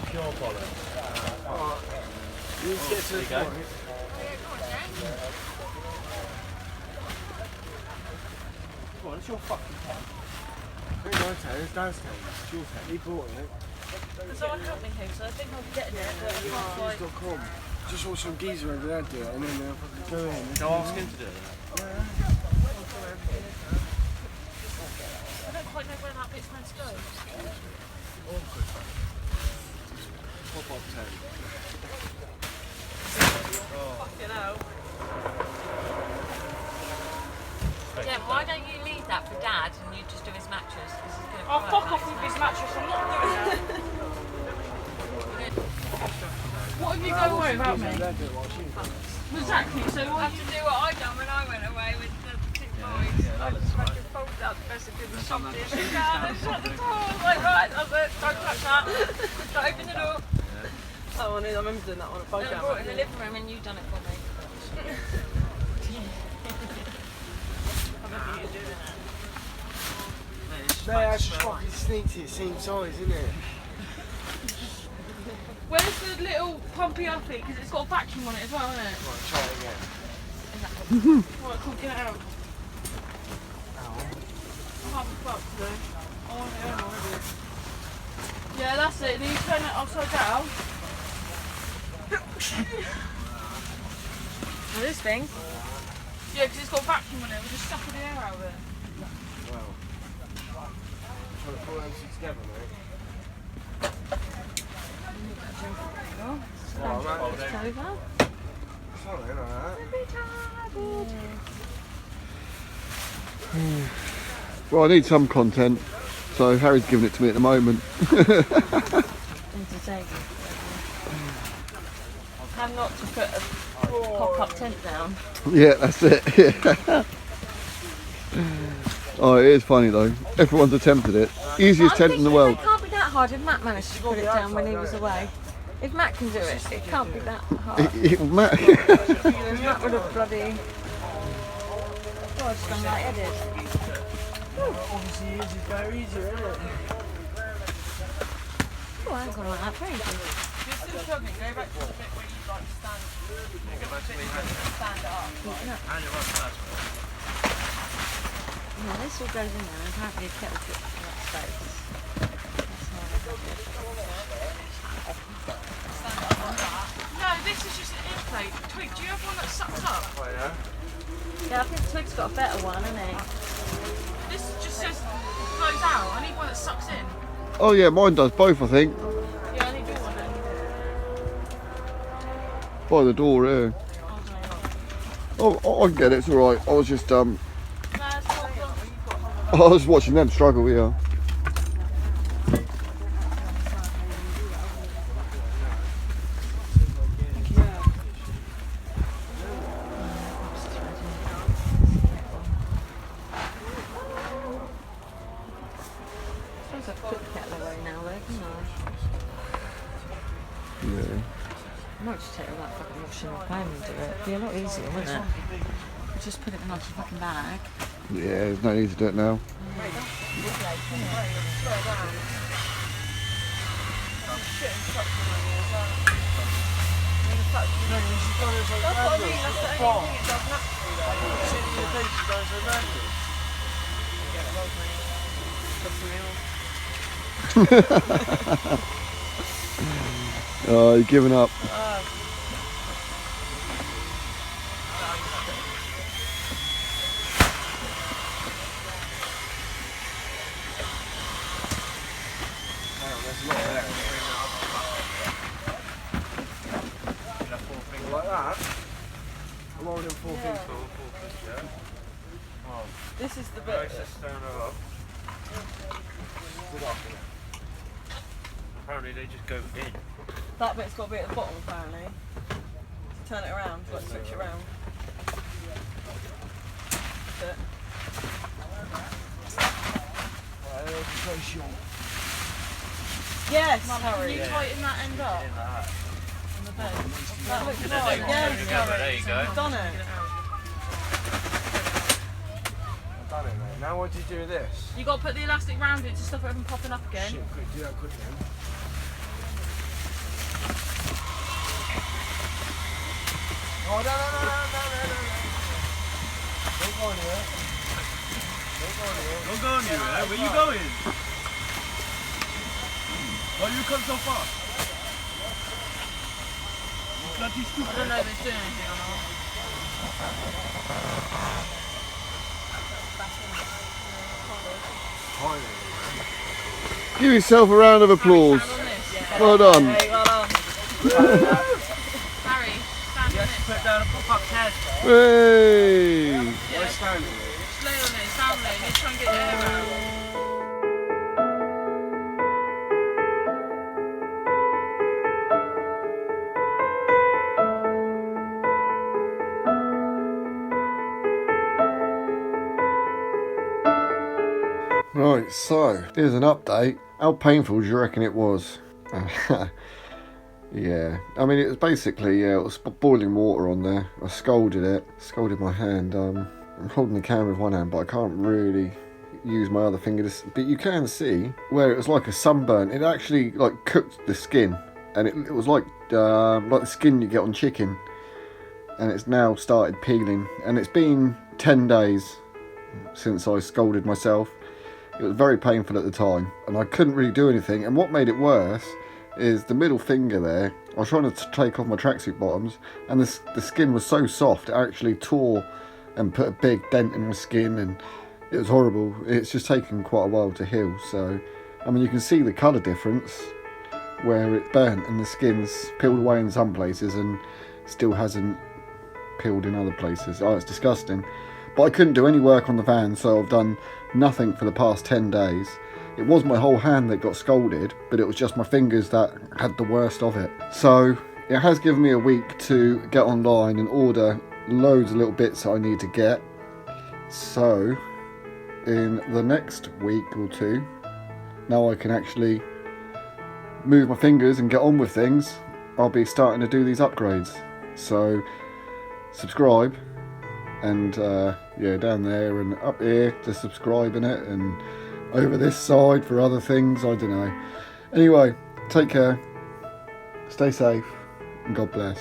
Pure bollocks. You need to get to the point. Come on, it's your fucking tent. It's my tent, it's Dan's tent. It's your tent. He bought it. Someone help me here, so I think I'll get in there, but I can't like... Just.com. Just watch some geezer over there do it, and then they'll fucking go in. Go ask him to do it. I don't quite know where that bit's meant to go. Pop-up tent. Fucking hell. Yeah, why don't you leave that for Dad and you just do his mattress? Oh, fuck off with his mattress, I'm not doing that. What have you got away without me? Exactly, so I have to do what I done when I went away with the two boys. I just fucking folded out the best of the shop and shut the door. I was like, right, that's it, don't touch that. Don't open the door. Oh, I remember doing that on a boat. And I brought it in the living room and you done it for me. No, that's just fucking sneaky, same size, isn't it? Where's the little pumpy uppy? Because it's got a vacuum on it as well, isn't it? Right, try it again. Right, cool, get it out. Half a fuck today. Oh, yeah, already. Yeah, that's it. Then you turn it upside down. Well, this thing? Yeah, because it's got a vacuum on it. We're just sucking the air out of it. Well, trying to pull them two together, mate. Over. Something like that. Well, I need some content, so Harry's giving it to me at the moment. How not to put a pop-up tent down. Yeah, that's it. Yeah. Oh, it is funny though. Everyone's attempted it. Easiest tent in the world. It can't be that hard if Matt managed to put it down when he was away. If Matt can do it, it can't be that hard. Matt. Matt would have bloody... Oh, it's gone light-headed. Obviously, it is very easy, isn't it? Oh, I ain't gone like that for ages. You're still struggling. Go back to the bit where you like stand. Go back to where you stand it up. Yeah, this all goes in there and apparently a kettle fits in that space. That's how I got it. No, this is just an inflate. Twig, do you have one that sucks up? Oh, yeah? Yeah, I think Twig's got a better one, hasn't he? This just says flows out. I need one that sucks in. Oh yeah, mine does both, I think. Yeah, I need your one then. By the door, yeah. Oh, I can get it. It's all right. I was just I was watching them struggle, yeah. Yeah. I might just take all that fucking washing off home and do it. It'd be a lot easier, wouldn't it? Just put it in a nice fucking bag. Yeah, there's no need to do it now. Oh, you're giving up. Like that? I'm holding four things. This is the bit. Apparently they just go in. That bit's got to be at the bottom apparently. Turn it around, like switch it around. That's it. Yes, Harry. Can you tighten that end up? In that. On the bed. That looks There right. you Yes, go, there you go. I've done it. I've done it, mate. Now what do you do with this? You got to put the elastic round it to stop it from popping up again. Shit, quick, do that quick then. Oh, no. Don't go anywhere. Don't go anywhere. Where you going? Why do you come so fast? You bloody stupid. I don't know if it's doing anything or not. Give yourself a round of applause. Stand on this. Yeah. Well done. Hey, well done. Harry, stand on Yes, this. put down a fuck's head. Hey! Why stand there? Just lay on it, stand on it. You need to try and get your hair out. Right, so here's an update. How painful do you reckon it was? Yeah, I mean it was basically, it was boiling water on there. I scalded my hand. I'm holding the camera with one hand, but I can't really use my other finger. But you can see where it was like a sunburn. It actually like cooked the skin, and it was like the skin you get on chicken. And it's now started peeling, and it's been 10 days since I scalded myself. It was very painful at the time, and I couldn't really do anything. And what made it worse is the middle finger there. I was trying to take off my tracksuit bottoms, and the skin was so soft it actually tore and put a big dent in my skin, and it was horrible. It's just taken quite a while to heal. So I mean, you can see the colour difference where it's burnt and the skin's peeled away in some places and still hasn't peeled in other places. Oh, it's disgusting. But I couldn't do any work on the van, so I've done nothing for the past 10 days. It was my whole hand that got scalded, but it was just my fingers that had the worst of it. So it has given me a week to get online and order loads of little bits that I need to get. So in the next week or two, now I can actually move my fingers and get on with things, I'll be starting to do these upgrades. So subscribe, and yeah, down there and up here to subscribing it, and over this side for other things, I don't know. Anyway, take care, stay safe, and God bless.